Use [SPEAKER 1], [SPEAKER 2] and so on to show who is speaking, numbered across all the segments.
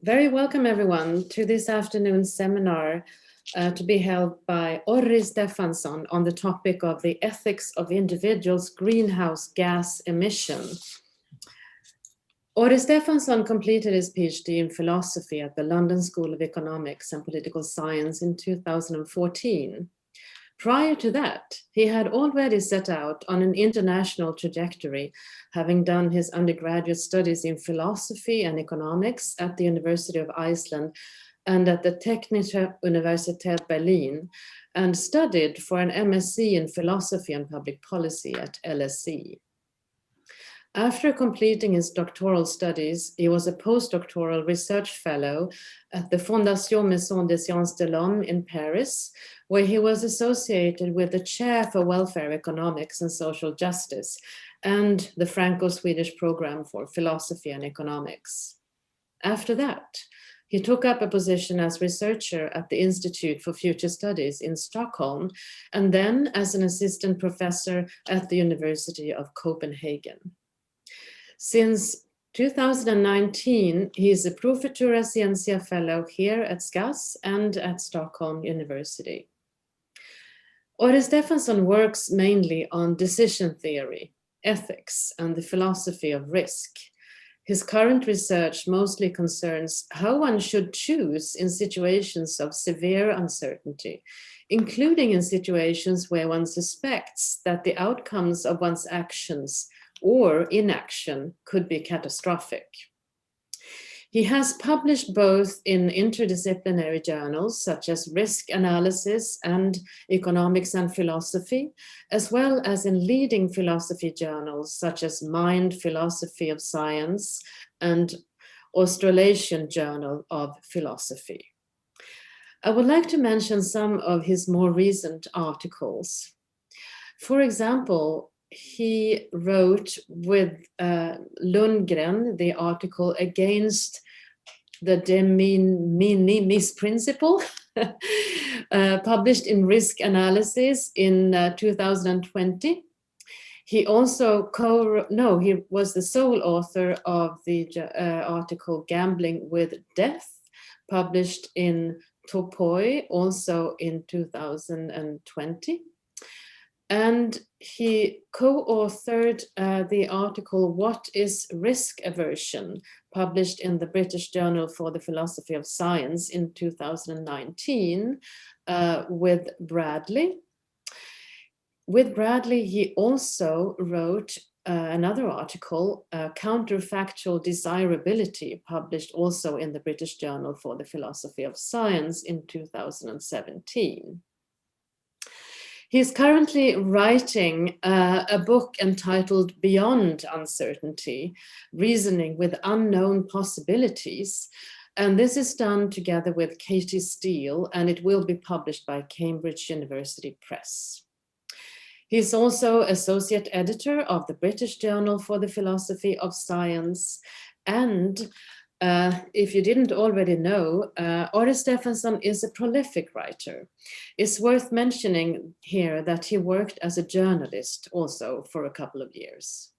[SPEAKER 1] Very welcome, everyone, to this afternoon's seminar to be held by Orri Stefansson on the topic of the ethics of individuals' greenhouse gas emission. Orri Stefansson completed his PhD in philosophy at the London School of Economics and Political Science in 2014. Prior to that, he had already set out on an international trajectory, having done his undergraduate studies in philosophy and economics at the University of Iceland and at the Technische Universität Berlin, and studied for an MSc in philosophy and public policy at LSE. After completing his doctoral studies, he was a postdoctoral research fellow at the Fondation Maison des Sciences de l'Homme in Paris, where he was associated with the Chair for Welfare Economics and Social Justice and the Franco-Swedish Program for Philosophy and Economics. After that, he took up a position as researcher at the Institute for Future Studies in Stockholm, and then as an assistant professor at the University of Copenhagen. Since 2019, he is a Pro Futura Scientia Fellow here at SCAS and at Stockholm University. Orri Stefansson works mainly on decision theory, ethics, and the philosophy of risk. His current research mostly concerns how one should choose in situations of severe uncertainty, including in situations where one suspects that the outcomes of one's actions or inaction could be catastrophic. He has published both in interdisciplinary journals such as Risk Analysis and Economics and Philosophy, as well as in leading philosophy journals such as Mind Philosophy of Science and Australasian Journal of Philosophy. I would like to mention some of his more recent articles. For example, he wrote with Lundgren the article Against the De Minimis Principle, published in Risk Analysis in 2020. He also he was the sole author of the article Gambling with Death, published in Topoi, also in 2020. And he co-authored the article What is Risk Aversion, published in the British Journal for the Philosophy of Science in 2019 with Bradley. With Bradley, he also wrote another article, Counterfactual Desirability, published also in the British Journal for the Philosophy of Science in 2017. He's currently writing a book entitled Beyond Uncertainty, Reasoning with Unknown Possibilities. And this is done together with Katie Steele, and it will be published by Cambridge University Press. He's also associate editor of the British Journal for the Philosophy of Science. And if you didn't already know, Orri Stefansson is a prolific writer. It's worth mentioning here that he worked as a journalist also for a couple of years.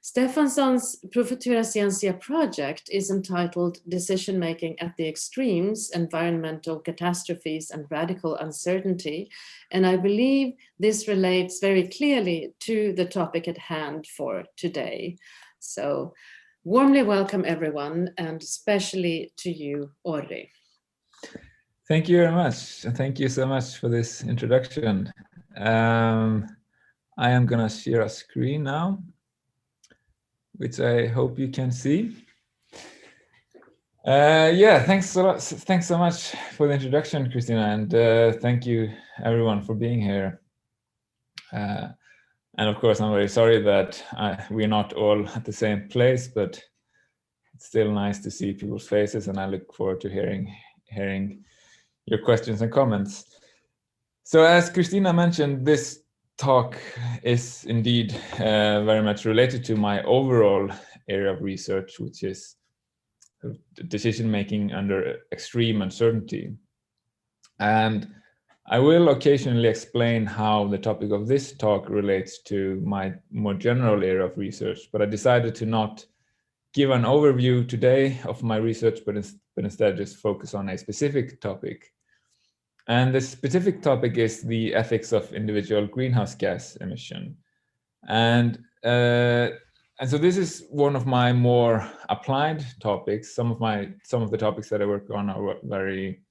[SPEAKER 1] Stefansson's Pro Futura Scientia project is entitled Decision Making at the Extremes, Environmental Catastrophes and Radical Uncertainty, and I believe this relates very clearly to the topic at hand for today. So, warmly welcome everyone, and especially to you, Orri.
[SPEAKER 2] Thank you very much. And thank you so much for this introduction. I am going to share a screen now, which I hope you can see. Thanks so much for the introduction, Christina, and thank you everyone for being here. And of course, I'm very sorry that we're not all at the same place, but it's still nice to see people's faces, and I look forward to hearing your questions and comments. So as Christina mentioned, this talk is indeed very much related to my overall area of research, which is decision-making under extreme uncertainty. And I will occasionally explain how the topic of this talk relates to my more general area of research, but I decided to not give an overview today of my research, but instead just focus on a specific topic. And the specific topic is the ethics of individual greenhouse gas emission. And so this is one of my more applied topics. Some of the topics that I work on are very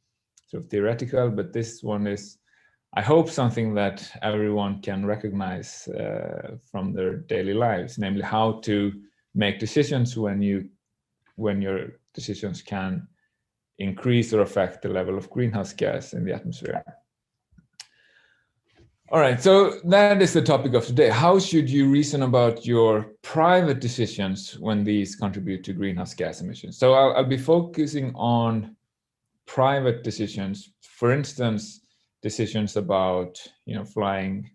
[SPEAKER 2] sort of theoretical, but this one is, I hope, something that everyone can recognize from their daily lives, namely how to make decisions when your decisions can increase or affect the level of greenhouse gas in the atmosphere. All right, so that is the topic of today. How should you reason about your private decisions when these contribute to greenhouse gas emissions? So I'll be focusing on private decisions. For instance, decisions about flying.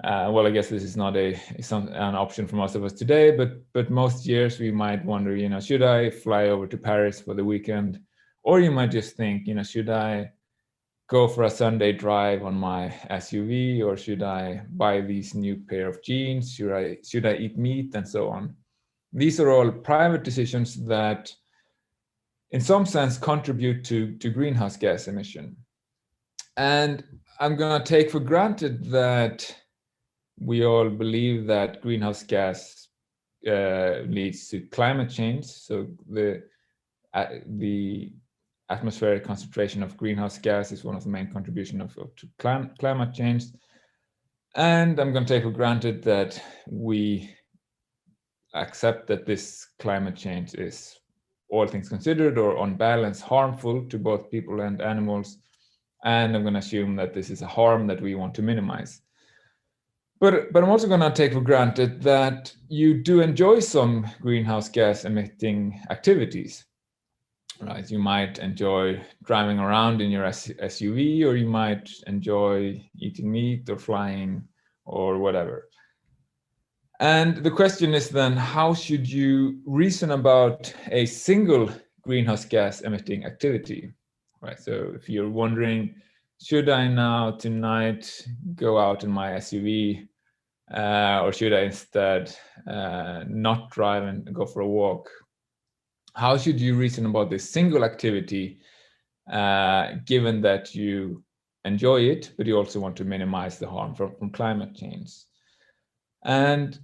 [SPEAKER 2] Well, I guess this is not an option for most of us today, but most years we might wonder, should I fly over to Paris for the weekend? Or you might just think, should I go for a Sunday drive on my SUV, or should I buy these new pair of jeans? Should I eat meat, and so on? These are all private decisions that, in some sense, contribute to greenhouse gas emission. And I'm going to take for granted that we all believe that greenhouse gas leads to climate change. So the atmospheric concentration of greenhouse gas is one of the main contributions to climate change. And I'm going to take for granted that we accept that this climate change is, all things considered, or on balance, harmful to both people and animals. And I'm going to assume that this is a harm that we want to minimize. But I'm also going to take for granted that you do enjoy some greenhouse gas emitting activities. Right, you might enjoy driving around in your SUV, or you might enjoy eating meat or flying or whatever. And the question is then, how should you reason about a single greenhouse gas emitting activity? Right, so if you're wondering, should I now tonight go out in my SUV, or should I instead not drive and go for a walk? How should you reason about this single activity, given that you enjoy it, but you also want to minimize the harm from climate change? And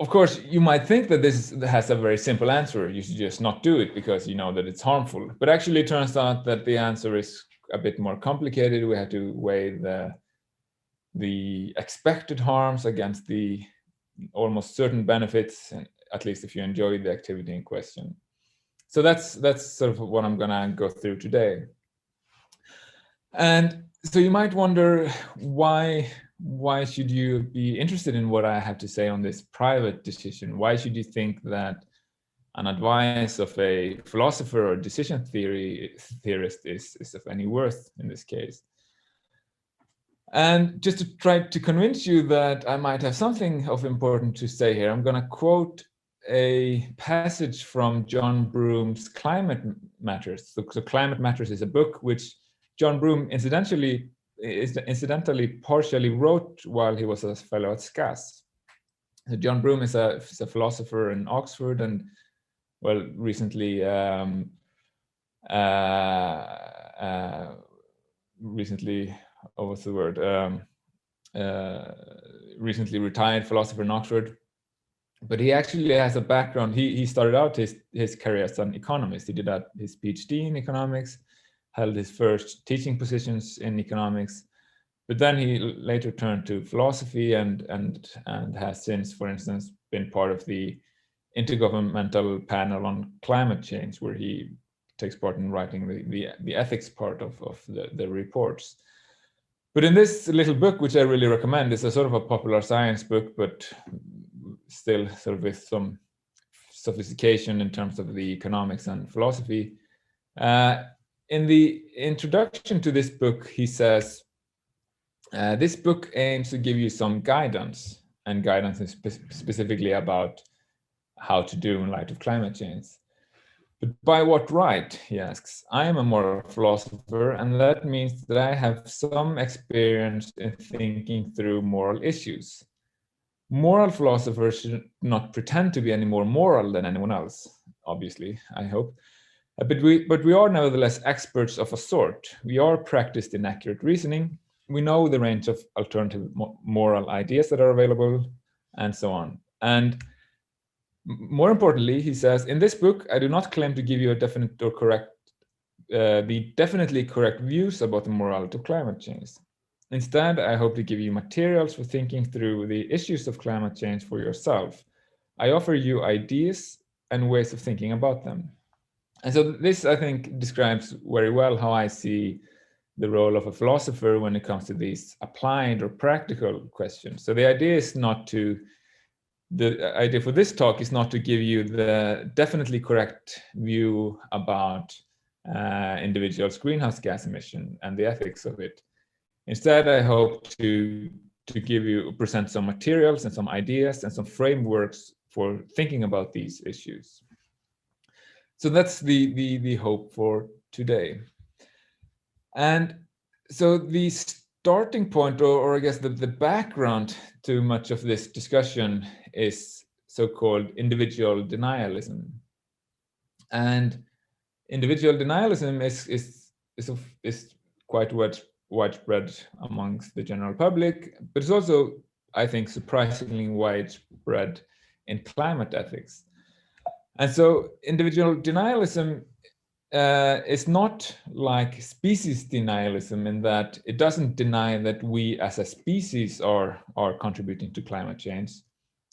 [SPEAKER 2] of course, you might think that this has a very simple answer. You should just not do it because you know that it's harmful. But actually, it turns out that the answer is a bit more complicated. We have to weigh the expected harms against the almost certain benefits, at least if you enjoy the activity in question. So that's sort of what I'm going to go through today. And so you might wonder, why should you be interested in what I have to say on this private decision? Why should you think that an advice of a philosopher or decision theorist is of any worth in this case? And just to try to convince you that I might have something of importance to say here, I'm going to quote a passage from John Broome's Climate Matters. So Climate Matters is a book which John Broome incidentally partially wrote while he was a fellow at SCAS. So John Broome is a philosopher in Oxford, and recently recently retired philosopher in Oxford. But he actually has a background. He started out his career as an economist. He did his PhD in economics, held his first teaching positions in economics, but then he later turned to philosophy and has since, for instance, been part of the Intergovernmental Panel on Climate Change, where he takes part in writing the ethics part of the reports. But in this little book, which I really recommend, is a sort of a popular science book, but still sort of with some sophistication in terms of the economics and philosophy. In the introduction to this book, he says, this book aims to give you some guidance, and guidance is specifically about how to do in light of climate change. But by what right, he asks. I am a moral philosopher, and that means that I have some experience in thinking through moral issues. Moral philosophers should not pretend to be any more moral than anyone else, obviously, I hope. But we are nevertheless experts of a sort. We are practiced in accurate reasoning. We know the range of alternative moral ideas that are available, and so on. And more importantly, he says, in this book, I do not claim to give you a definite or correct, the definitely correct views about the morality of climate change. Instead, I hope to give you materials for thinking through the issues of climate change for yourself. I offer you ideas and ways of thinking about them. And so this, I think, describes very well how I see the role of a philosopher when it comes to these applied or practical questions. So the idea is not to, the idea for this talk is not to give you the definitely correct view about individuals' greenhouse gas emission and the ethics of it. Instead, I hope to present some materials and some ideas and some frameworks for thinking about these issues. So that's the hope for today. And so the starting point, or I guess the background to much of this discussion is so-called individual denialism. And individual denialism is quite widespread amongst the general public, but it's also, I think, surprisingly widespread in climate ethics. And so individual denialism is not like species denialism in that it doesn't deny that we as a species are contributing to climate change.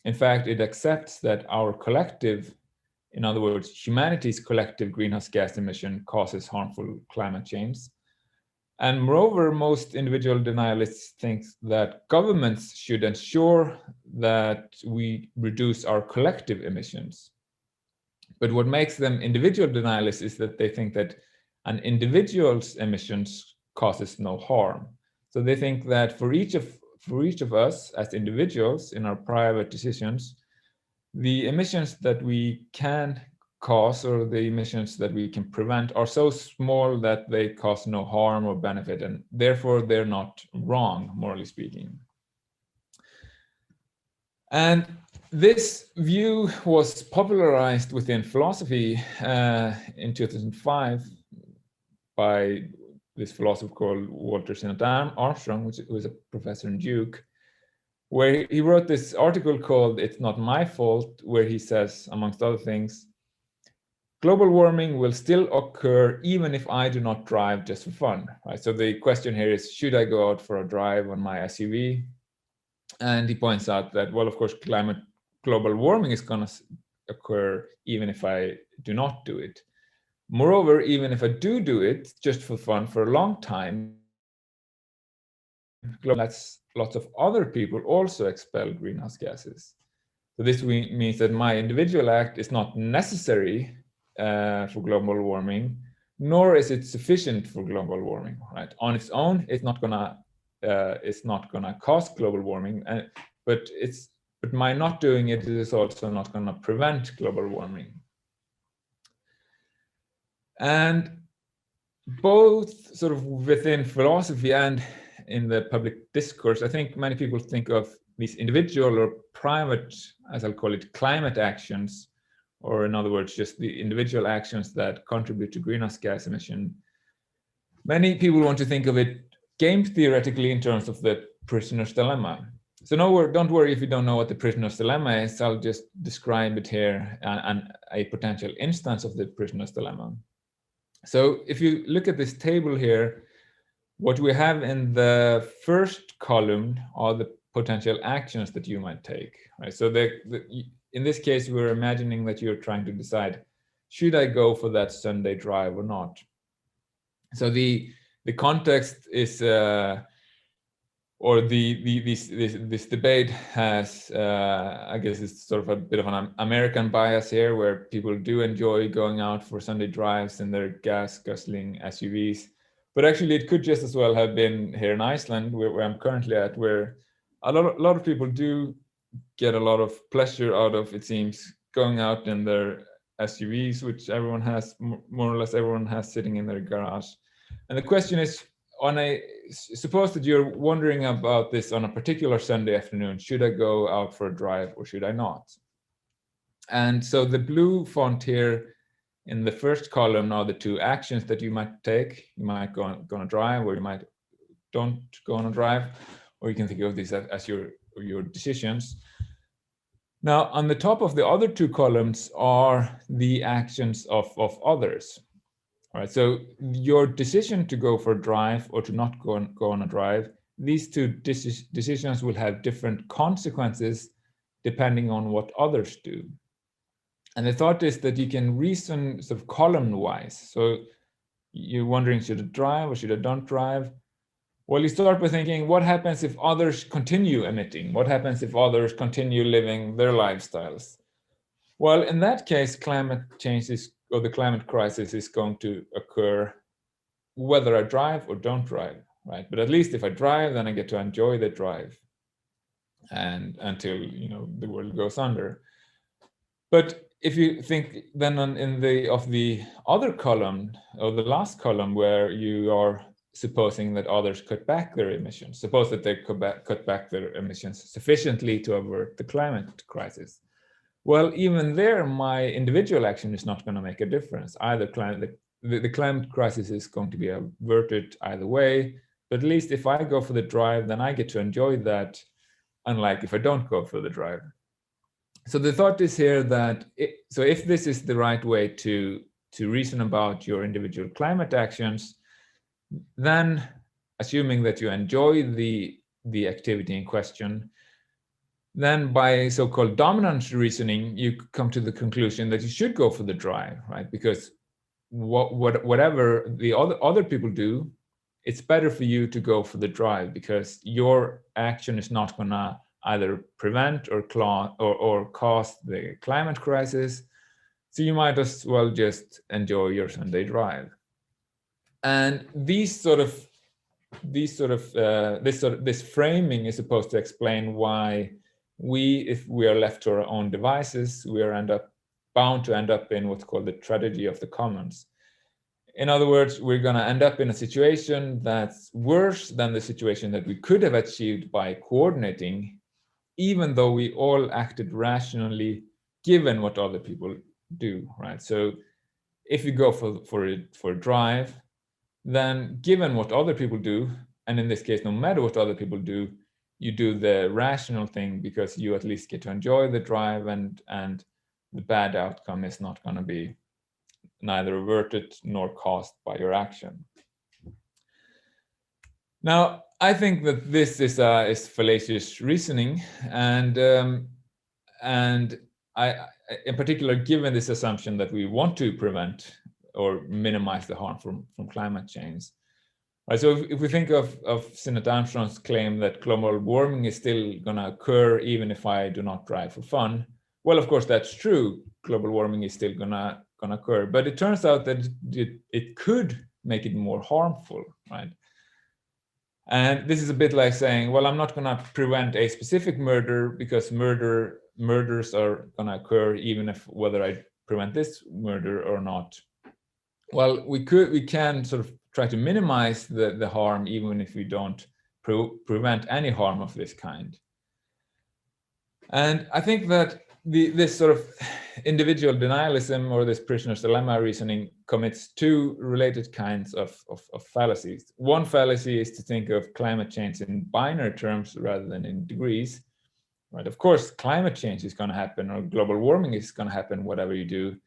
[SPEAKER 2] In fact, it accepts that our collective, in other words, humanity's collective greenhouse gas emission causes harmful climate change. And moreover, most individual denialists think that governments should ensure that we reduce our collective emissions. But what makes them individual denialists is that they think that an individual's emissions causes no harm. So they think that for each of us as individuals in our private decisions, the emissions that we can cause or the emissions that we can prevent are so small that they cause no harm or benefit, and therefore they're not wrong, morally speaking. And this view was popularized within philosophy in 2005 by this philosopher called Walter Sinnott Armstrong, which was a professor in Duke, where he wrote this article called "It's Not My Fault," where he says, amongst other things, global warming will still occur even if I do not drive just for fun. Right? So the question here is, should I go out for a drive on my SUV? And he points out that, well, of course, global warming is going to occur even if I do not do it. Moreover, even if I do it just for fun for a long time, lots of other people also expel greenhouse gases. So this means that my individual act is not necessary for global warming, nor is it sufficient for global warming. Right? On its own, it's not gonna cause global warming, but my not doing it is also not gonna prevent global warming. And both sort of within philosophy and in the public discourse, I think many people think of these individual or private, as I'll call it, climate actions, or in other words, just the individual actions that contribute to greenhouse gas emission. Many people want to think of it game theoretically in terms of the prisoner's dilemma. So don't worry if you don't know what the prisoner's dilemma is. I'll just describe it here and a potential instance of the prisoner's dilemma. So if you look at this table here, what we have in the first column are the potential actions that you might take. Right? So in this case, we're imagining that you're trying to decide, should I go for that Sunday drive or not? So the context is, or this debate has, I guess it's sort of a bit of an American bias here, where people do enjoy going out for Sunday drives in their gas guzzling SUVs. But actually, it could just as well have been here in Iceland, where I'm currently at, where a lot of people do get a lot of pleasure out of, it seems, going out in their SUVs, which everyone has, more or less everyone has sitting in their garage. And the question is, suppose that you're wondering about this on a particular Sunday afternoon. Should I go out for a drive or should I not? And so the blue font here in the first column are the two actions that you might take. You might go on a drive, or you might don't go on a drive, or you can think of these as your decisions. Now, on the top of the other two columns are the actions of others. All right, so your decision to go for a drive or to not go on a drive, these two decisions will have different consequences depending on what others do. And the thought is that you can reason sort of column-wise. So you're wondering, should I drive or should I don't drive? Well, you start by thinking, what happens if others continue emitting? What happens if others continue living their lifestyles? Well, in that case, climate change or the climate crisis is going to occur whether I drive or don't drive, right? But at least if I drive, then I get to enjoy the drive, and until the world goes under. But if you think then of the other column, or the last column, where you are supposing that others cut back their emissions, suppose that they cut back their emissions sufficiently to avert the climate crisis. Well, even there, my individual action is not going to make a difference. Either the climate crisis is going to be averted either way, but at least if I go for the drive, then I get to enjoy that, unlike if I don't go for the drive. So the thought is here that if this is the right way to reason about your individual climate actions, then assuming that you enjoy the activity in question, then by so-called dominant reasoning, you come to the conclusion that you should go for the drive, right? Because whatever the other people do, it's better for you to go for the drive, because your action is not gonna either prevent or cause the climate crisis. So you might as well just enjoy your Sunday drive. And this framing is supposed to explain why if we are left to our own devices, we are bound to end up in what's called the tragedy of the commons. In other words, we're going to end up in a situation that's worse than the situation that we could have achieved by coordinating, even though we all acted rationally, given what other people do, right? So if you go for a drive, then given what other people do, and in this case, no matter what other people do, you do the rational thing because you at least get to enjoy the drive, and the bad outcome is not going to be neither averted nor caused by your action. Now, I think that this is fallacious reasoning, and I, in particular, given this assumption that we want to prevent or minimize the harm from climate change. Right, so if we think of Senator Armstrong's claim that global warming is still going to occur even if I do not drive for fun, well, of course, that's true. Global warming is still gonna occur, but it turns out that it could make it more harmful, right? And this is a bit like saying, well, I'm not going to prevent a specific murder because murders are going to occur even if whether I prevent this murder or not. Well, we can sort of try to minimize the harm even if we don't prevent any harm of this kind. And I think that this sort of individual denialism, or this prisoner's dilemma reasoning, commits two related kinds of fallacies. One fallacy is to think of climate change in binary terms rather than in degrees. Right? Of course, climate change is going to happen, or global warming is going to happen, whatever you do.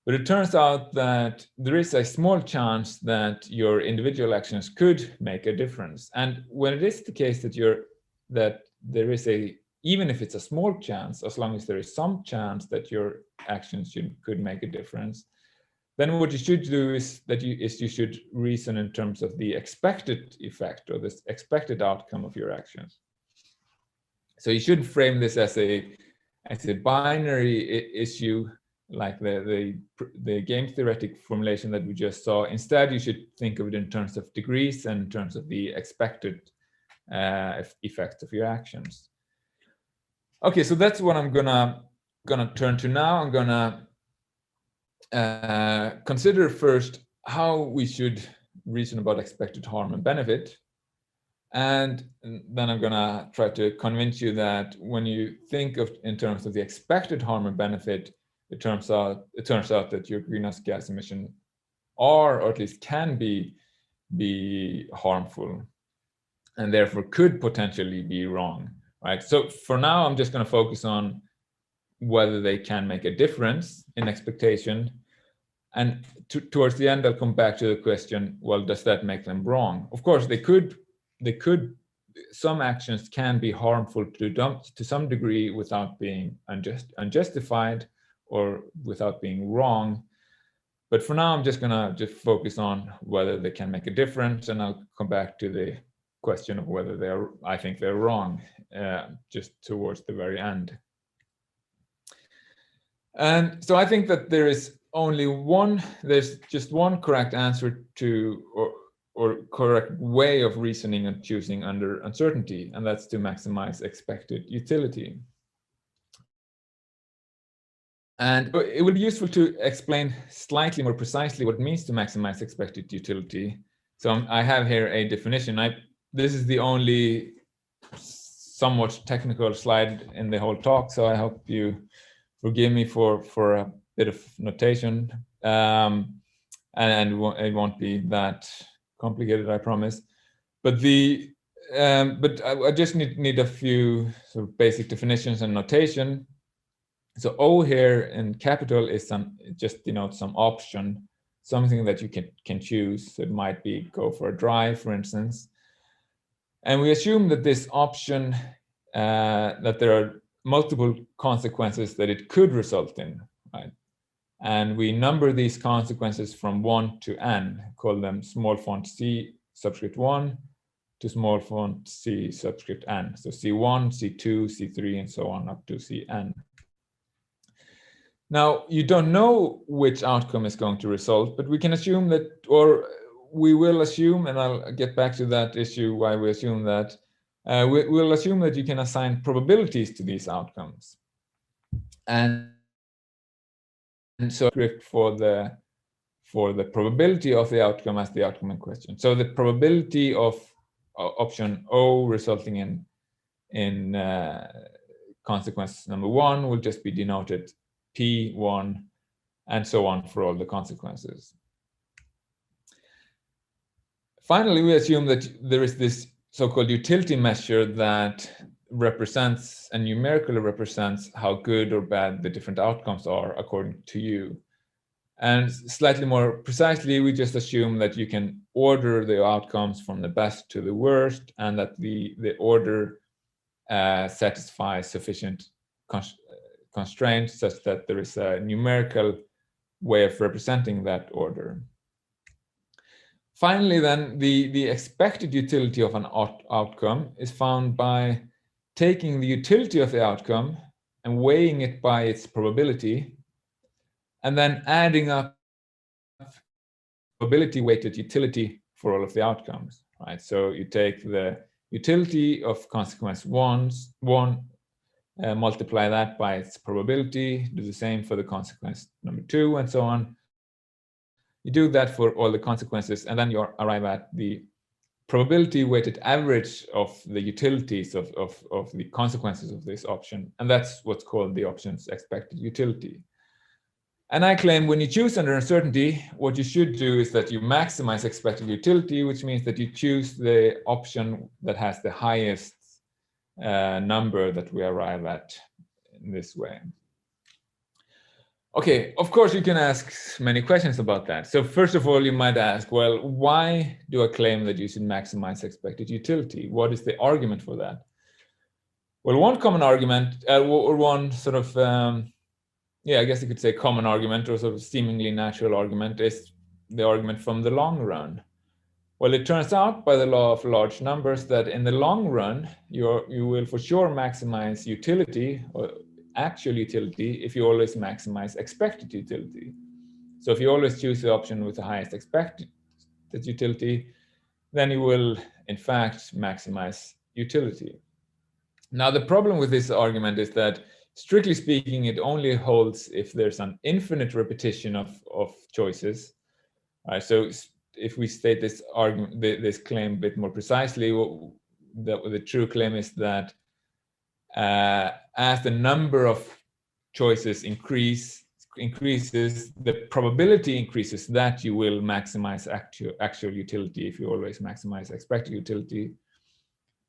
[SPEAKER 2] But it turns out that there is a small chance that your individual actions could make a difference. And when it is the case that there is even if it's a small chance, as long as there is some chance that your actions could make a difference, then what you should do is you should reason in terms of the expected effect, or this expected outcome of your actions. So you should frame this as a binary issue, like the game theoretic formulation that we just saw. Instead, you should think of it in terms of degrees and in terms of the expected effects of your actions. Okay, so that's what I'm gonna turn to now. I'm gonna consider first how we should reason about expected harm and benefit. And then I'm gonna try to convince you that when you think of in terms of the expected harm and benefit, it turns out that your greenhouse gas emission are, or at least can be harmful, and therefore could potentially be wrong, right? So for now, I'm just gonna focus on whether they can make a difference in expectation. And towards the end, I'll come back to the question, well, does that make them wrong? Of course, they could, some actions can be harmful to some degree without being unjustified or without being wrong. But for now, I'm just gonna focus on whether they can make a difference, and I'll come back to the question of whether I think they're wrong, just towards the very end. And so I think that there's just one correct answer to, or correct way of reasoning and choosing under uncertainty, and that's to maximize expected utility. And it would be useful to explain slightly more precisely what it means to maximize expected utility. So I have here a definition. This is the only somewhat technical slide in the whole talk, so I hope you forgive me for a bit of notation, and it won't be that complicated, I promise. But I just need a few sort of basic definitions and notation. So O here in capital is it just denotes some option, something that you can choose. So it might be go for a drive, for instance. And we assume that this option, that there are multiple consequences that it could result in, right? And we number these consequences from 1 to n, call them small font c subscript 1 to small font c subscript n. So C1, C2, C3, and so on up to Cn. Now, you don't know which outcome is going to result, but we can assume that, or we will assume, and I'll get back to that issue, why we assume that, we'll assume that you can assign probabilities to these outcomes. And so script for the probability of the outcome as the outcome in question. So the probability of option O resulting in consequence number 1 will just be denoted P1, and so on for all the consequences. Finally, we assume that there is this so-called utility measure that represents and numerically represents how good or bad the different outcomes are according to you. And slightly more precisely, we just assume that you can order the outcomes from the best to the worst, and that the order satisfies sufficient constraints such that there is a numerical way of representing that order. Finally, then, the expected utility of an outcome is found by taking the utility of the outcome and weighing it by its probability, and then adding up probability-weighted utility for all of the outcomes, right? So you take the utility of consequence 1, multiply that by its probability, do the same for the consequence number 2, and so on. You do that for all the consequences, and then you arrive at the probability-weighted average of the utilities of the consequences of this option, and that's what's called the option's expected utility. And I claim when you choose under uncertainty, what you should do is that you maximize expected utility, which means that you choose the option that has the highest number that we arrive at in this way. Okay, of course you can ask many questions about that. So first of all, you might ask, well, why do I claim that you should maximize expected utility? What is the argument for that? Well, one common argument, or one sort of, I guess you could say common argument, or sort of seemingly natural argument, is the argument from the long run. Well, it turns out by the law of large numbers that in the long run, you will for sure maximize utility, or actual utility, if you always maximize expected utility. So if you always choose the option with the highest expected utility, then you will in fact maximize utility. Now, the problem with this argument is that, strictly speaking, it only holds if there's an infinite repetition of choices. So if we state this argument, this claim a bit more precisely, the true claim is that as the number of choices increases, the probability increases that you will maximize actual utility if you always maximize expected utility.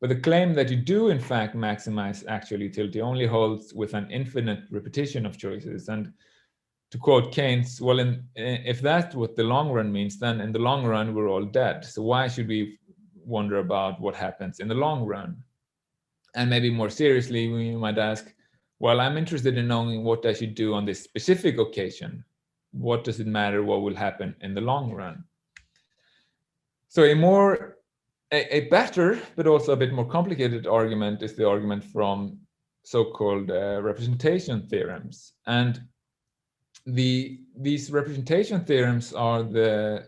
[SPEAKER 2] But the claim that you do in fact maximize actual utility only holds with an infinite repetition of choices. And to quote Keynes, well, if that's what the long run means, then in the long run we're all dead. So why should we wonder about what happens in the long run? And maybe more seriously, we might ask, well, I'm interested in knowing what I should do on this specific occasion. What does it matter what will happen in the long run? So a better, but also a bit more complicated argument is the argument from so-called representation theorems. And these representation theorems are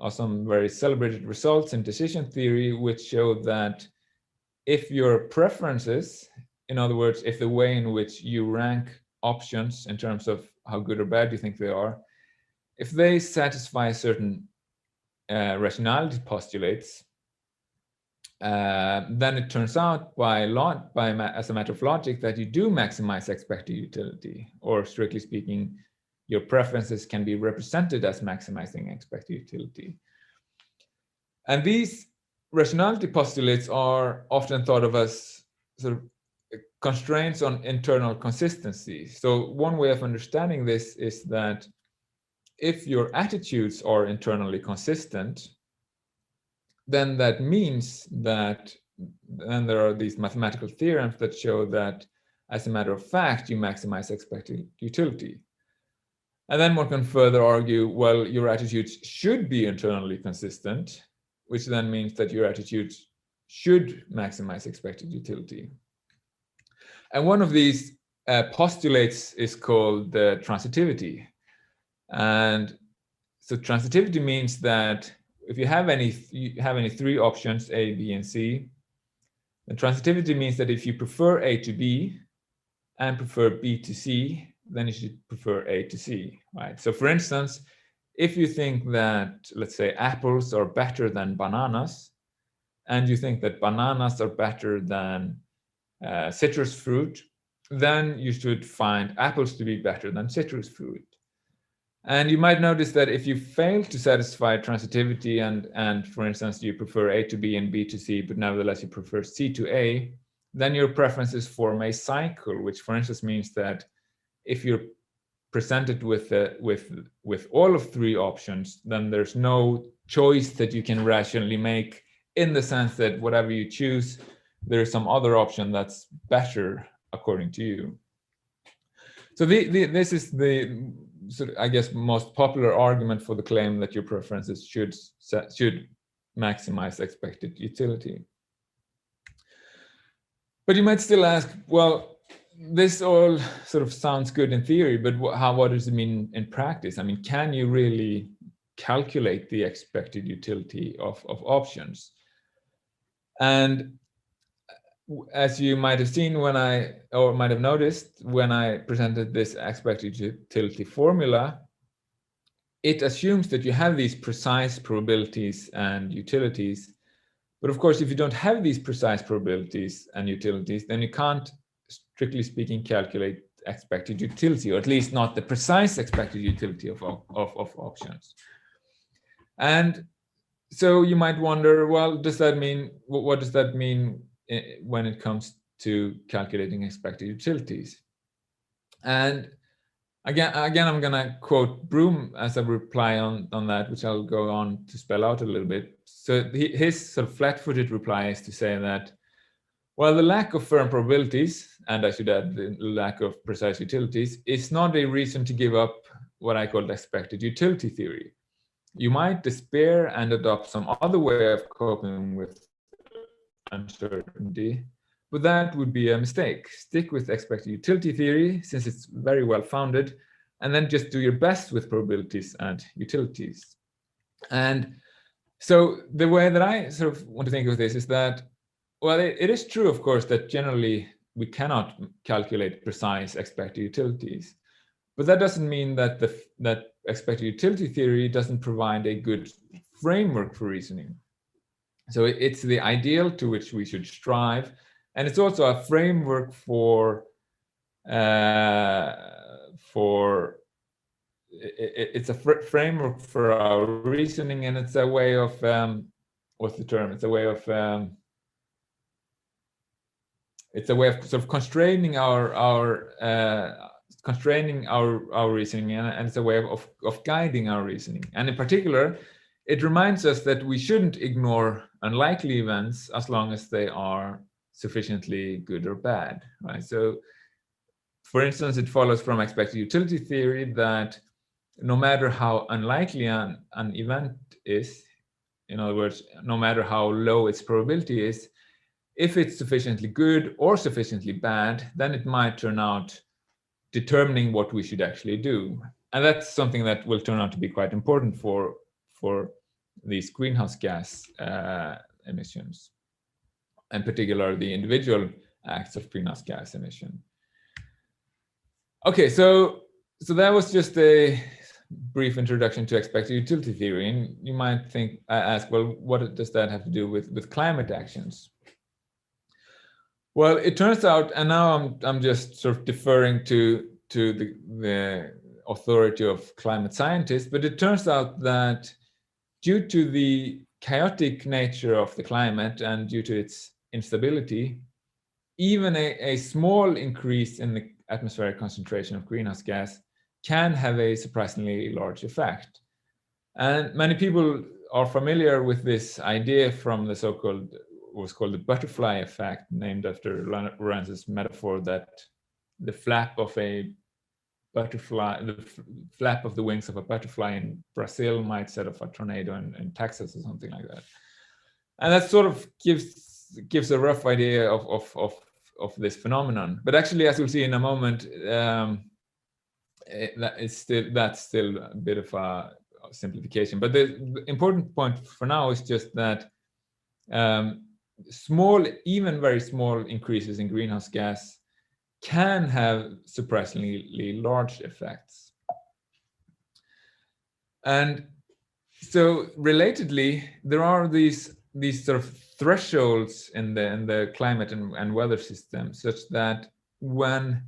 [SPEAKER 2] some very celebrated results in decision theory, which show that if your preferences, in other words, if the way in which you rank options in terms of how good or bad you think they are, if they satisfy certain rationality postulates, then it turns out as a matter of logic that you do maximize expected utility, or strictly speaking, your preferences can be represented as maximizing expected utility. And these rationality postulates are often thought of as sort of constraints on internal consistency. So one way of understanding this is that if your attitudes are internally consistent, then that means that then there are these mathematical theorems that show that as a matter of fact, you maximize expected utility. And then one can further argue, well, your attitudes should be internally consistent, which then means that your attitudes should maximize expected utility. And one of these postulates is called transitivity. And so transitivity means that if you have any three options, A, B, and C, then transitivity means that if you prefer A to B and prefer B to C, then you should prefer A to C, right? So for instance, if you think that, let's say, apples are better than bananas, and you think that bananas are better than citrus fruit, then you should find apples to be better than citrus fruit. And you might notice that if you fail to satisfy transitivity and for instance, you prefer A to B and B to C, but nevertheless you prefer C to A, then your preferences form a cycle, which for instance means that if you're presented with all of three options, then there's no choice that you can rationally make, in the sense that whatever you choose, there's some other option that's better according to you. So this is the sort of, I guess, most popular argument for the claim that your preferences should maximize expected utility. But you might still ask, well, this all sort of sounds good in theory, but what does it mean in practice? I mean, can you really calculate the expected utility of options? And as you might have seen might have noticed when I presented this expected utility formula, it assumes that you have these precise probabilities and utilities. But of course, if you don't have these precise probabilities and utilities, then you can't, strictly speaking, calculate expected utility, or at least not the precise expected utility of options. And so you might wonder, well, does that mean, what does that mean when it comes to calculating expected utilities? And again, I'm going to quote Broom as a reply on that, which I'll go on to spell out a little bit. So his sort of flat-footed reply is to say that, well, the lack of firm probabilities, and I should add the lack of precise utilities, is not a reason to give up what I call expected utility theory. You might despair and adopt some other way of coping with uncertainty, but that would be a mistake. Stick with expected utility theory, since it's very well founded, and then just do your best with probabilities and utilities. And so the way that I sort of want to think of this is that, well, it is true, of course, that generally we cannot calculate precise expected utilities. But that doesn't mean that that expected utility theory doesn't provide a good framework for reasoning. So it's the ideal to which we should strive, and it's also a framework for it's a framework for our reasoning, and it's a way of what's the term? It's a way of sort of constraining our reasoning, and it's a way of guiding our reasoning. And in particular, it reminds us that we shouldn't ignore unlikely events as long as they are sufficiently good or bad, right? So, for instance, it follows from expected utility theory that no matter how unlikely an event is, in other words, no matter how low its probability is, if it's sufficiently good or sufficiently bad, then it might turn out determining what we should actually do. And that's something that will turn out to be quite important for these greenhouse gas emissions, in particular the individual acts of greenhouse gas emission. Okay, so that was just a brief introduction to expected utility theory, and you might ask, well, what does that have to do with climate actions? Well, it turns out, and now I'm just sort of deferring to the authority of climate scientists, but it turns out that due to the chaotic nature of the climate and due to its instability, even a small increase in the atmospheric concentration of greenhouse gas can have a surprisingly large effect. And many people are familiar with this idea from the so-called, what's called the butterfly effect, named after Lorenz's metaphor that the flap of a butterfly, the flap of the wings of a butterfly in Brazil might set off a tornado in Texas or something like that. And that sort of gives a rough idea of this phenomenon. But actually, as we'll see in a moment, that's still a bit of a simplification. But the important point for now is just that small, even very small increases in greenhouse gas can have surprisingly large effects. And so relatedly, there are these sort of thresholds in the climate and weather system, such that when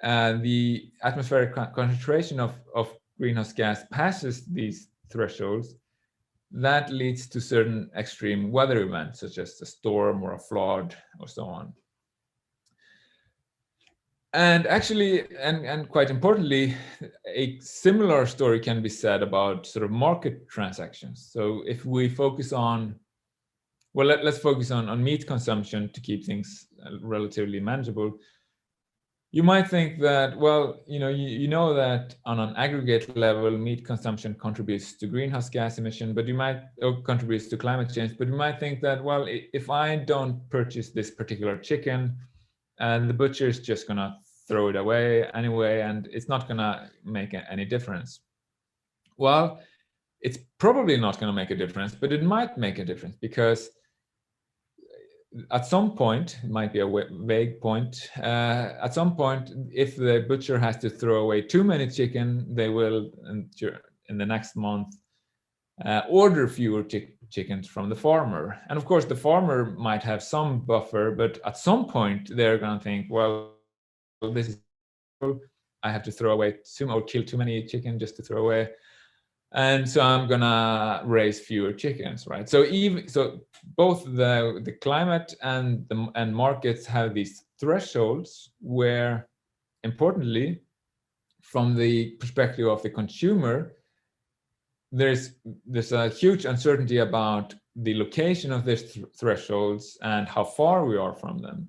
[SPEAKER 2] the atmospheric concentration of greenhouse gas passes these thresholds, that leads to certain extreme weather events, such as a storm or a flood or so on. And actually, and quite importantly, a similar story can be said about sort of market transactions. So if we focus on, well, let's focus on meat consumption to keep things relatively manageable. You might think that, well, you know that on an aggregate level, meat consumption contributes to greenhouse gas emission, but contributes to climate change. But you might think that, well, if I don't purchase this particular chicken, and the butcher is just gonna throw it away anyway, and it's not gonna make any difference. Well, it's probably not gonna make a difference, but it might make a difference, because at some point, it might be a vague point, at some point, if the butcher has to throw away too many chicken, they will, in the next month, order fewer chickens from the farmer. And of course, the farmer might have some buffer, but at some point, they're going to think, well, this is, I have to throw away or kill too many chickens just to throw away. And so I'm gonna raise fewer chickens, right? So both the climate and markets have these thresholds where, importantly, from the perspective of the consumer, there's a huge uncertainty about the location of these thresholds and how far we are from them.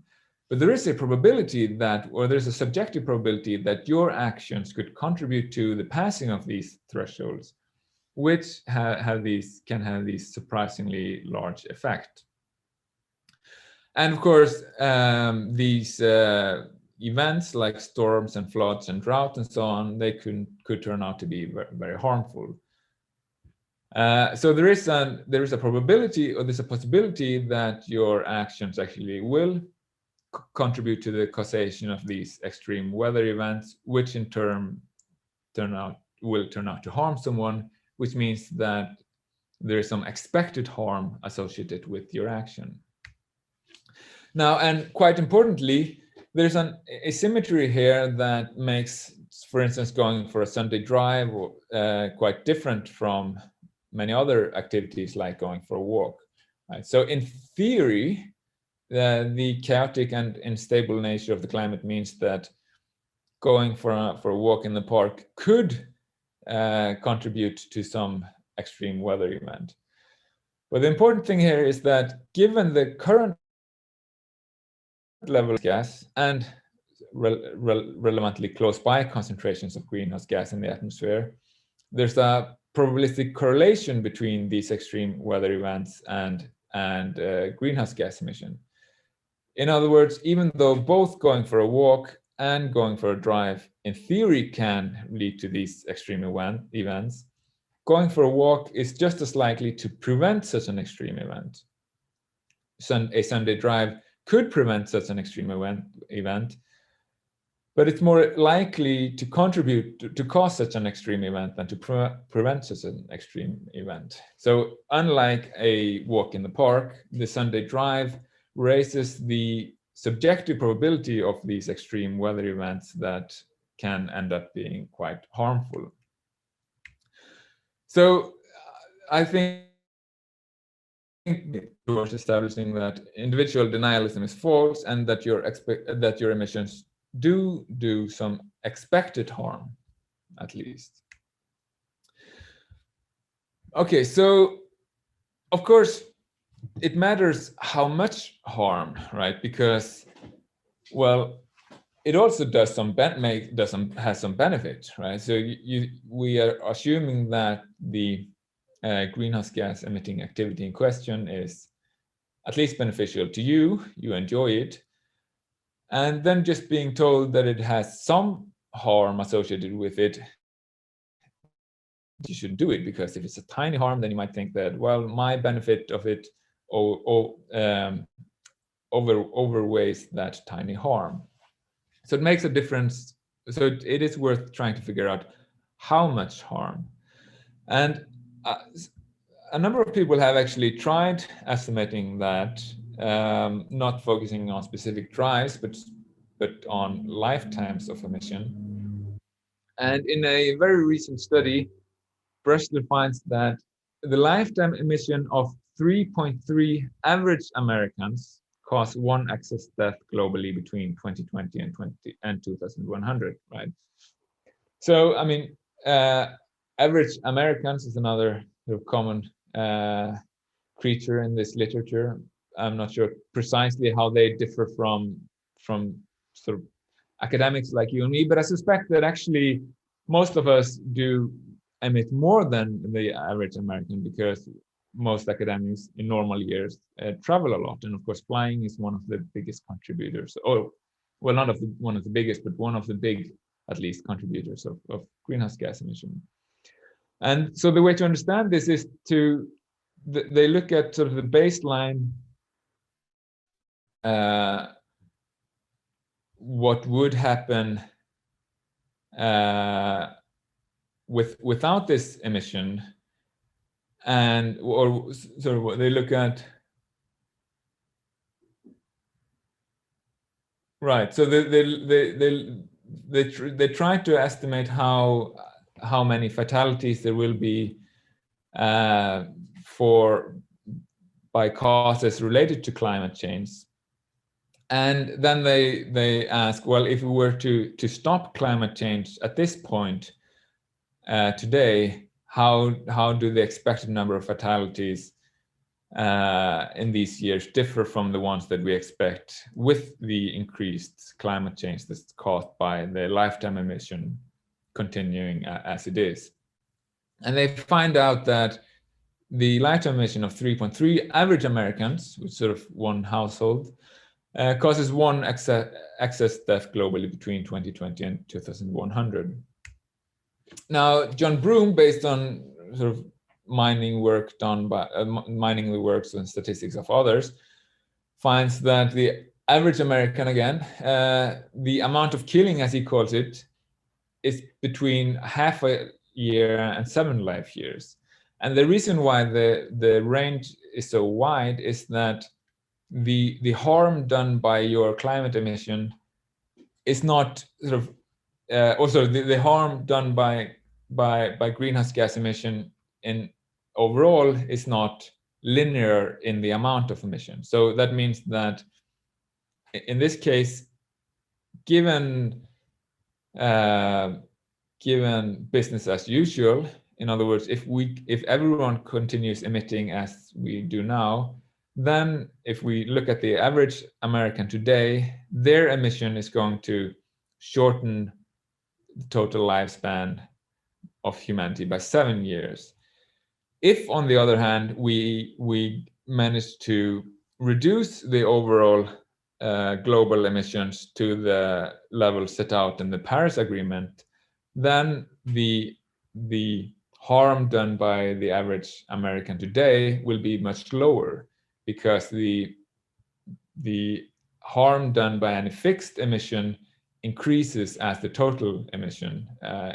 [SPEAKER 2] But there is a probability that, or there's a subjective probability that your actions could contribute to the passing of these thresholds, which can have these surprisingly large effect. And of course, these events like storms and floods and drought and so on, they could turn out to be very, very harmful. So there is a probability, or there's a possibility that your actions actually will contribute to the causation of these extreme weather events, which in turn will turn out to harm someone, which means that there is some expected harm associated with your action. Now, and quite importantly, there's an asymmetry here that makes, for instance, going for a Sunday drive quite different from many other activities like going for a walk. Right? So in theory, the chaotic and unstable nature of the climate means that going for a walk in the park could contribute to some extreme weather event. But the important thing here is that given the current level of gas and relevantly close by concentrations of greenhouse gas in the atmosphere, there's a probabilistic correlation between these extreme weather events and greenhouse gas emission. In other words, even though both going for a walk and going for a drive in theory can lead to these extreme events, going for a walk is just as likely to prevent such an extreme event. A Sunday drive could prevent such an extreme event, but it's more likely to contribute to cause such an extreme event than to prevent such an extreme event. So unlike a walk in the park, the Sunday drive raises the subjective probability of these extreme weather events that can end up being quite harmful. So I think towards establishing that individual denialism is false and that your emissions do some expected harm, at least. Okay, so of course it matters how much harm, right? Because, well, it also has some benefit, right? So we are assuming that the greenhouse gas emitting activity in question is at least beneficial to you, you enjoy it, and then just being told that it has some harm associated with it, you should do it, because if it's a tiny harm, then you might think that, well, my benefit of it overweighs that tiny harm. So it makes a difference. So it is worth trying to figure out how much harm. And a number of people have actually tried estimating that, not focusing on specific drives, but on lifetimes of emission. And in a very recent study, Bressler finds that the lifetime emission of 3.3 average Americans caused one excess death globally between 2020 and 2100, right? So, I mean, average Americans is another sort of common creature in this literature. I'm not sure precisely how they differ from sort of academics like you and me, but I suspect that actually most of us do emit more than the average American, because most academics in normal years travel a lot, and of course flying is one of the biggest contributors, or well, not one of the biggest, but one of the big, at least, contributors of greenhouse gas emission. And so the way to understand this is they look at sort of the baseline, what would happen without this emission, and or sort of what they look at. Right. So they try to estimate how many fatalities there will be by causes related to climate change. And then they ask, well, if we were to stop climate change at this point today, how do the expected number of fatalities in these years differ from the ones that we expect with the increased climate change that's caused by the lifetime emission continuing as it is? And they find out that the lifetime emission of 3.3 average Americans, which is sort of one household, causes one excess death globally between 2020 and 2100. Now, John Broom, based on sort of mining work done by mining the works and statistics of others, finds that the average American again, the amount of killing, as he calls it, is between half a year and 7 life years. And the reason why the range is so wide is that the harm done by your climate emission is not sort of also the harm done by greenhouse gas emission in overall is not linear in the amount of emission. So that means that in this case, given business as usual, in other words, if everyone continues emitting as we do now, then if we look at the average American today, their emission is going to shorten the total lifespan of humanity by 7 years. If, on the other hand, we manage to reduce the overall global emissions to the level set out in the Paris Agreement, then the harm done by the average American today will be much lower, because the harm done by any fixed emission increases as the total emission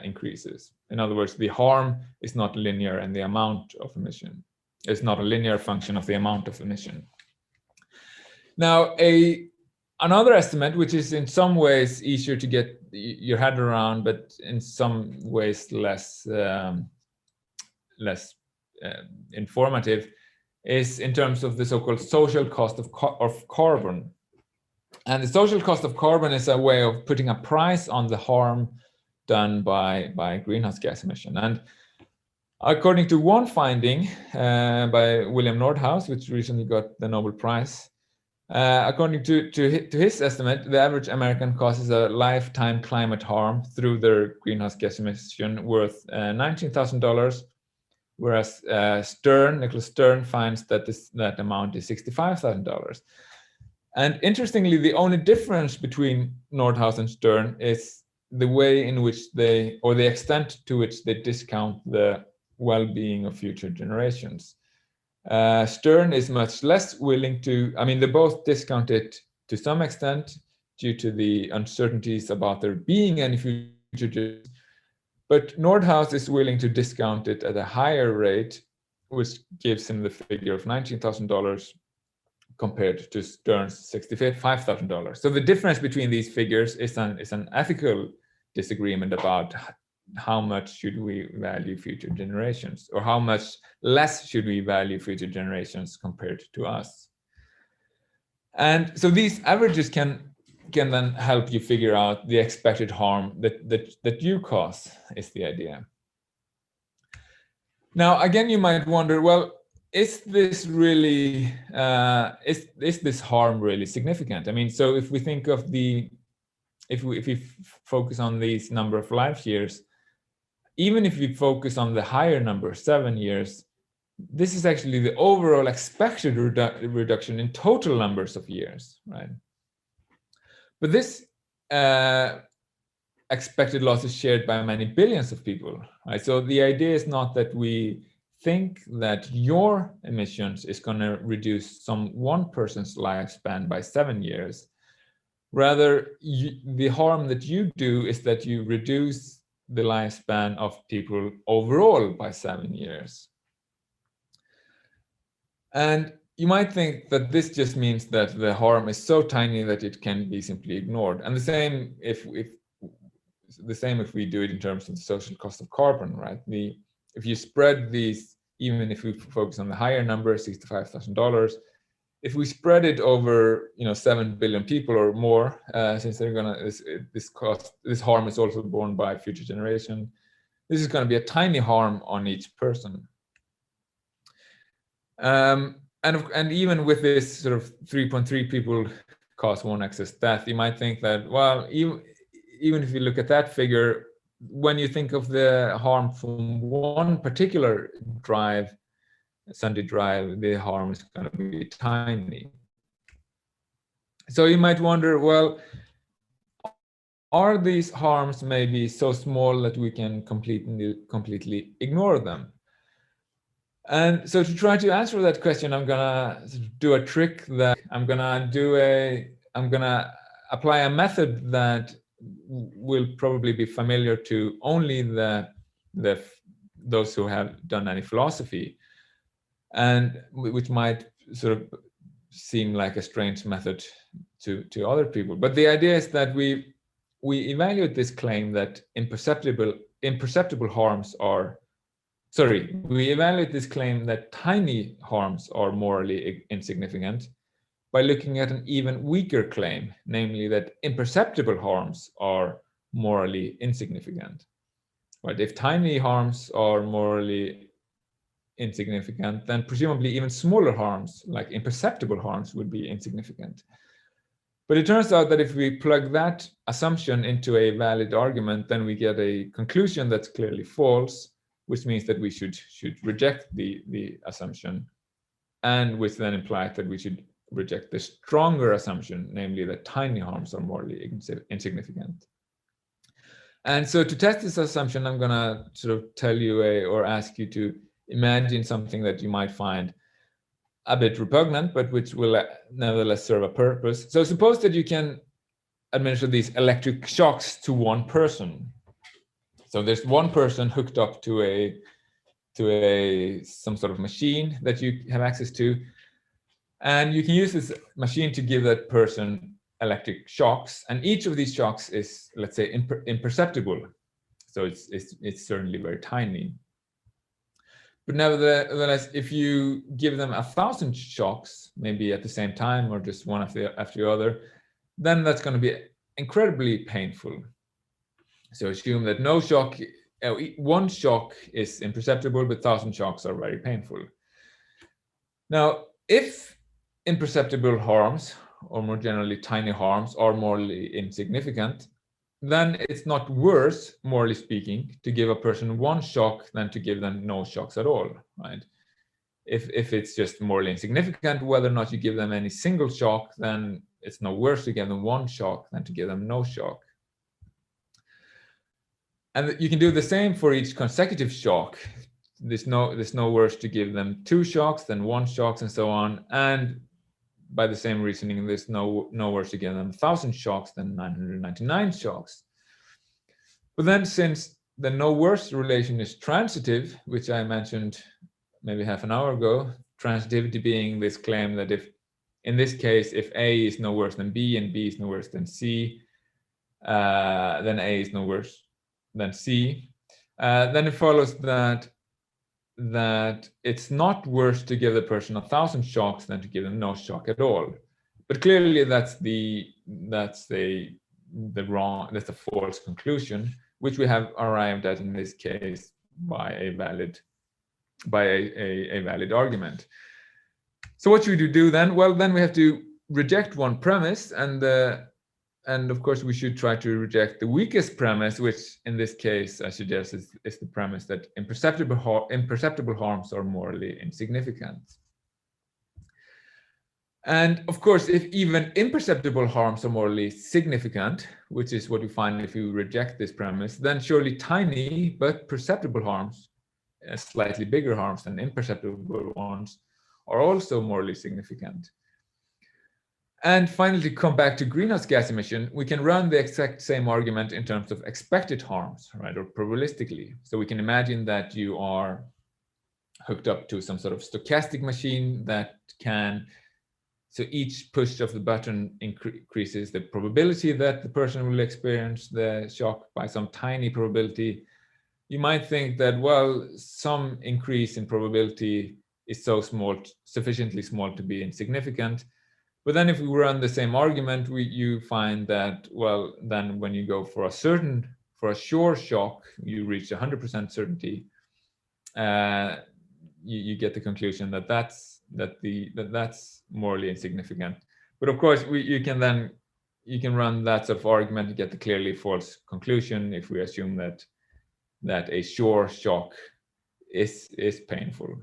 [SPEAKER 2] increases. In other words, the harm is not linear in the amount of emission. It's not a linear function of the amount of emission. Now, another estimate, which is in some ways easier to get your head around, but in some ways less informative, is in terms of the so-called social cost of carbon. And the social cost of carbon is a way of putting a price on the harm done by greenhouse gas emission. And according to one finding by William Nordhaus, which recently got the Nobel Prize, according to his estimate, the average American causes a lifetime climate harm through their greenhouse gas emission worth $19,000, whereas Nicholas Stern finds that that amount is $65,000. And interestingly, the only difference between Nordhaus and Stern is the way in which or the extent to which they discount the well-being of future generations. Stern is much less willing to, they both discount it to some extent due to the uncertainties about there being any future generations, but Nordhaus is willing to discount it at a higher rate, which gives him the figure of $19,000 compared to Stern's $65,000. So the difference between these figures is an ethical disagreement about how much should we value future generations, or how much less should we value future generations compared to us. And so these averages can then help you figure out the expected harm that you cause, is the idea. Now, again, you might wonder, well, is this really is this harm really significant? So if we think of if we focus on these number of life years, even if we focus on the higher number, 7 years, this is actually the overall expected reduction in total numbers of years, right? But this expected loss is shared by many billions of people, right? So the idea is not that we think that your emissions is going to reduce some one person's lifespan by 7 years. Rather, the harm that you do is that you reduce the lifespan of people overall by 7 years. And you might think that this just means that the harm is so tiny that it can be simply ignored. And the same if we do it in terms of the social cost of carbon, right? If you spread these, even if we focus on the higher number, $65,000, if we spread it over 7 billion people or more, since they're gonna this harm is also borne by future generation, this is going to be a tiny harm on each person. And even with this sort of 3.3 people cause one excess death, you might think that, well, even if you look at that figure, when you think of the harm from one particular drive, Sunday drive, the harm is going to be tiny. So you might wonder, well, are these harms maybe so small that we can completely ignore them? And so to try to answer that question, I'm gonna do a trick that I'm gonna do I'm gonna apply a method that will probably be familiar to only those who have done any philosophy, and which might sort of seem like a strange method to other people. But the idea is that we evaluate this claim that imperceptible harms are, we evaluate this claim that tiny harms are morally insignificant by looking at an even weaker claim, namely that imperceptible harms are morally insignificant. Right? If tiny harms are morally insignificant, then presumably even smaller harms, like imperceptible harms, would be insignificant. But it turns out that if we plug that assumption into a valid argument, then we get a conclusion that's clearly false, which means that we should reject the assumption, and which then implies that we should reject the stronger assumption, namely that tiny harms are morally insignificant. And so to test this assumption, I'm going to sort of tell you or ask you to imagine something that you might find a bit repugnant, but which will nevertheless serve a purpose. So suppose that you can administer these electric shocks to one person. So there's one person hooked up to some sort of machine that you have access to, and you can use this machine to give that person electric shocks, and each of these shocks is, let's say, imperceptible. So it's certainly very tiny. But nevertheless, if you give them 1,000 shocks, maybe at the same time or just one after the other, then that's going to be incredibly painful. So assume that one shock is imperceptible, but 1,000 shocks are very painful. Now, if imperceptible harms, or more generally tiny harms, are morally insignificant, then it's not worse, morally speaking, to give a person one shock than to give them no shocks at all, right? If it's just morally insignificant, whether or not you give them any single shock, then it's no worse to give them one shock than to give them no shock. And you can do the same for each consecutive shock. There's no worse to give them 2 shocks than 1 shock, and so on. And by the same reasoning, there's no worse to give them 1,000 shocks than 999 shocks. But then, since the no worse relation is transitive, which I mentioned maybe half an hour ago, transitivity being this claim that in this case, if A is no worse than B and B is no worse than C, then A is no worse than C, then it follows that it's not worse to give the person 1,000 shocks than to give them no shock at all. But clearly that's a false conclusion, which we have arrived at in this case by a valid argument. So what should we do then? Well, then we have to reject one premise, and of course we should try to reject the weakest premise, which in this case I suggest is the premise that imperceptible harms are morally insignificant. And of course, if even imperceptible harms are morally significant, which is what you find if you reject this premise, then surely tiny but perceptible harms, slightly bigger harms than imperceptible ones, are also morally significant. And finally, to come back to greenhouse gas emission, we can run the exact same argument in terms of expected harms, right, or probabilistically. So we can imagine that you are hooked up to some sort of stochastic machine that can, so each push of the button increases the probability that the person will experience the shock by some tiny probability. You might think that, well, some increase in probability is so small, sufficiently small to be insignificant. But then if we run the same argument, you find that, well, then when you go for a sure shock, you reach 100% certainty. You get the conclusion that that's morally insignificant. But of course, you can run that sort of argument to get the clearly false conclusion if we assume that a sure shock is painful.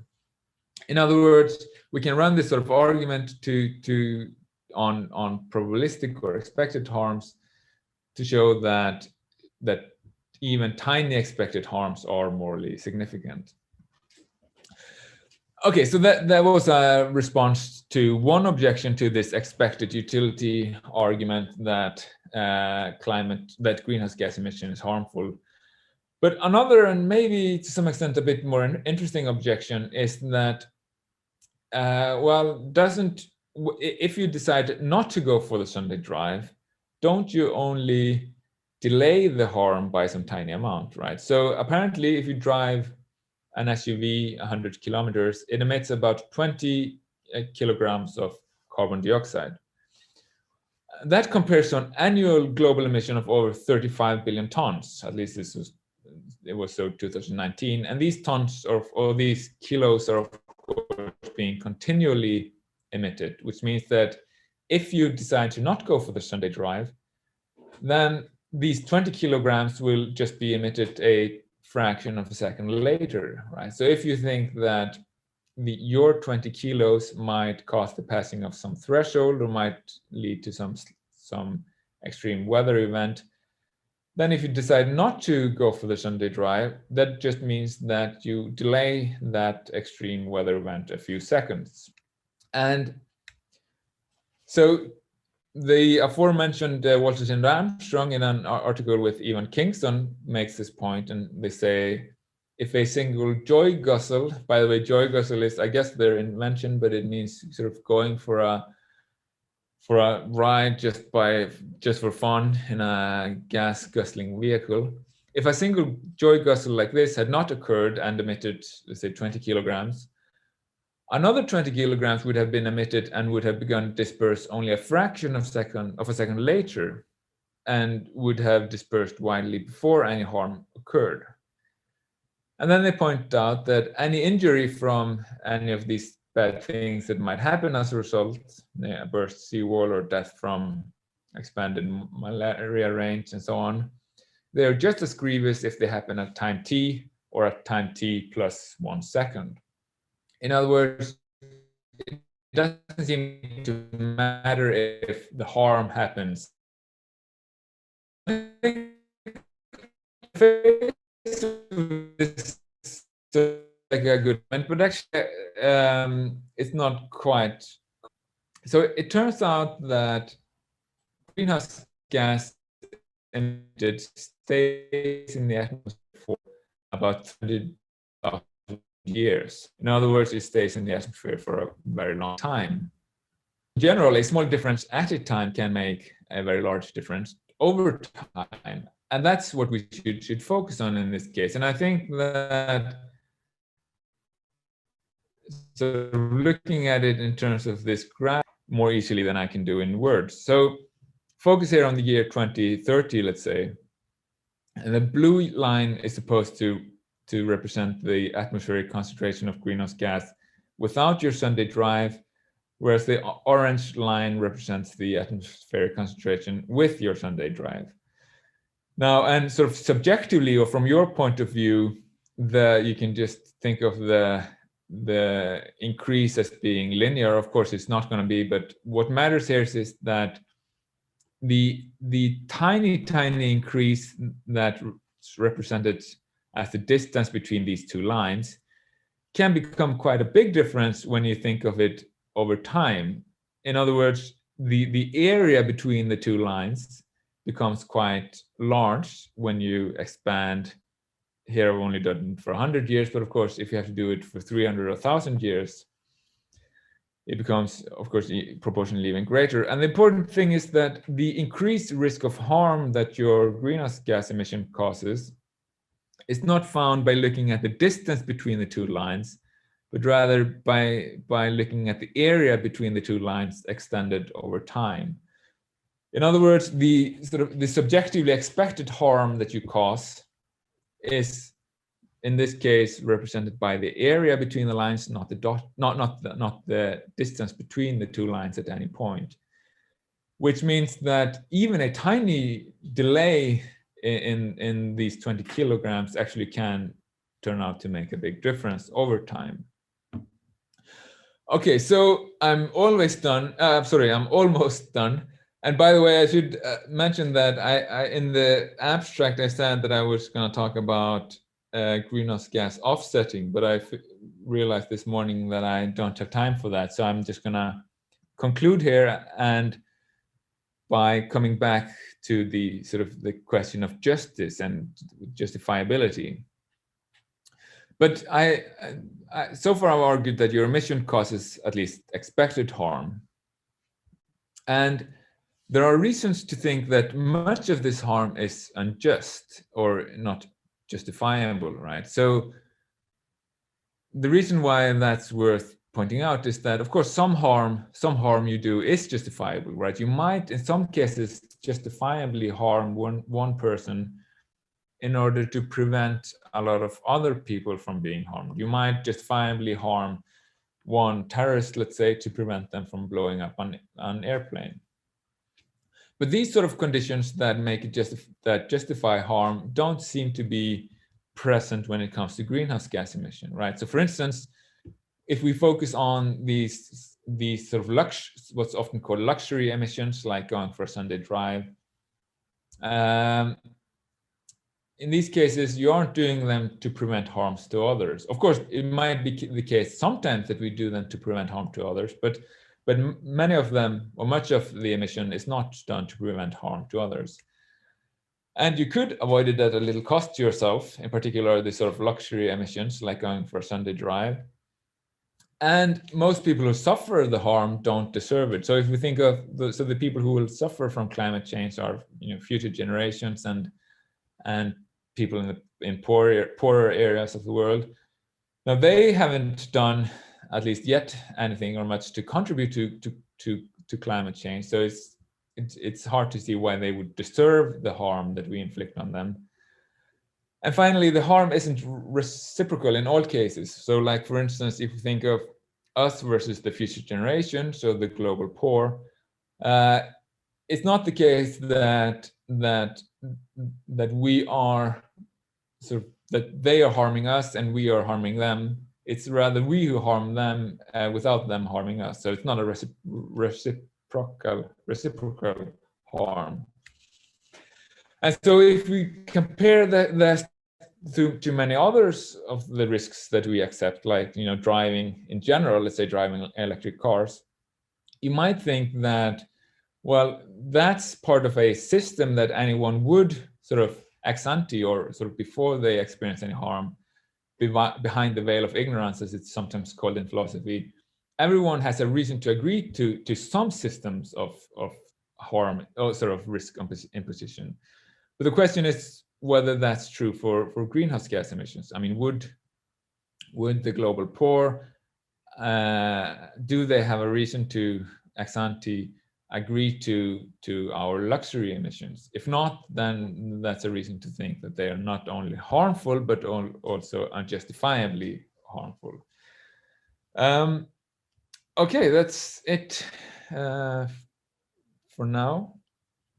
[SPEAKER 2] In other words, we can run this sort of argument on probabilistic or expected harms to show that even tiny expected harms are morally significant. Okay, so that was a response to one objection to this expected utility argument that greenhouse gas emission is harmful. But another, and maybe to some extent a bit more interesting objection, is that if you decide not to go for the Sunday drive, don't you only delay the harm by some tiny amount, right? So apparently, if you drive an SUV 100 kilometers, it emits about 20 kilograms of carbon dioxide. That compares to an annual global emission of over 35 billion tons. At least it was so 2019. And these tons or these kilos are of course being continually emitted, which means that if you decide to not go for the Sunday drive, then these 20 kilograms will just be emitted a fraction of a second later, right? So if you think that your 20 kilos might cause the passing of some threshold or might lead to some extreme weather event, then if you decide not to go for the Sunday drive, that just means that you delay that extreme weather event a few seconds. And so the aforementioned Walter and Armstrong, in an article with Evan Kingston, makes this point, and they say, if a single joy guzzle, by the way, joy guzzle is, I guess, their invention, but it means sort of going for a ride just for fun in a gas guzzling vehicle. If a single joy guzzle like this had not occurred and emitted, let's say, 20 kilograms, another 20 kilograms would have been emitted and would have begun to disperse only a fraction of a second later, and would have dispersed widely before any harm occurred. And then they point out that any injury from any of these bad things that might happen as a result, a burst seawall or death from expanded malaria range and so on, they are just as grievous if they happen at time t or at time t plus 1 second. In other words, it doesn't seem to matter if the harm happens. It's like a good point, but actually it's not quite. So it turns out that greenhouse gas emitted stays in the atmosphere for about 30,000 years. In other words, it stays in the atmosphere for a very long time. In general, a small difference at a time can make a very large difference over time. And that's what we should focus on in this case. And I think that, so looking at it in terms of this graph more easily than I can do in words. So focus here on the year 2030, let's say. And the blue line is supposed to represent the atmospheric concentration of greenhouse gas without your Sunday drive, whereas the orange line represents the atmospheric concentration with your Sunday drive. Now, and sort of subjectively, or from your point of view, you can just think of the increase as being linear. Of course, it's not going to be, but what matters here is that the tiny increase that's represented as the distance between these two lines can become quite a big difference when you think of it over time. In other words, the area between the two lines becomes quite large when you expand. Here I've only done it for 100 years, but of course, if you have to do it for 300 or 1,000 years, it becomes, of course, proportionally even greater. And the important thing is that the increased risk of harm that your greenhouse gas emission causes is not found by looking at the distance between the two lines, but rather by looking at the area between the two lines extended over time. In other words, the subjectively expected harm that you cause is, in this case, represented by the area between the lines, not the distance between the two lines at any point. Which means that even a tiny delay in these 20 kilograms actually can turn out to make a big difference over time. Okay, so I'm almost done. And by the way, I should mention that I in the abstract I said that I was going to talk about greenhouse gas offsetting, but I realized this morning that I don't have time for that. So I'm just gonna conclude here, and by coming back to the sort of the question of justice and justifiability. But I so far I've argued that your emission causes at least expected harm. And there are reasons to think that much of this harm is unjust or not justifiable, right? So the reason why that's worth pointing out is that, of course, some harm you do is justifiable, right? You might, in some cases, justifiably harm one person in order to prevent a lot of other people from being harmed. You might justifiably harm one terrorist, let's say, to prevent them from blowing up an airplane. But these sort of conditions that make it that justify harm don't seem to be present when it comes to greenhouse gas emission, right? So, for instance, if we focus on these sort of what's often called luxury emissions, like going for a Sunday drive, in these cases, you aren't doing them to prevent harms to others. Of course, it might be the case sometimes that we do them to prevent harm to others, but many of them, or much of the emission, is not done to prevent harm to others. And you could avoid it at a little cost to yourself, in particular the sort of luxury emissions, like going for a Sunday drive. And most people who suffer the harm don't deserve it. So if we think of the people who will suffer from climate change are, future generations and people in poorer areas of the world. Now, they haven't done, at least yet, anything or much to contribute to climate change. So it's hard to see why they would deserve the harm that we inflict on them. And finally, the harm isn't reciprocal in all cases. So, like, for instance, if you think of us versus the future generation, so the global poor, it's not the case that we are sort of that they are harming us and we are harming them. It's rather we who harm them without them harming us. So it's not a reciprocal harm. And so if we compare that to many others of the risks that we accept, like driving in general, let's say driving electric cars, you might think that, well, that's part of a system that anyone would sort of ex ante, or sort of before they experience any harm, behind the veil of ignorance, as it's sometimes called in philosophy, everyone has a reason to agree to some systems of harm or sort of risk imposition. But the question is whether that's true for greenhouse gas emissions. I mean, would the global poor, do they have a reason to ex ante agree to our luxury emissions? If not, then that's a reason to think that they are not only harmful, but also unjustifiably harmful. Okay, that's it for now.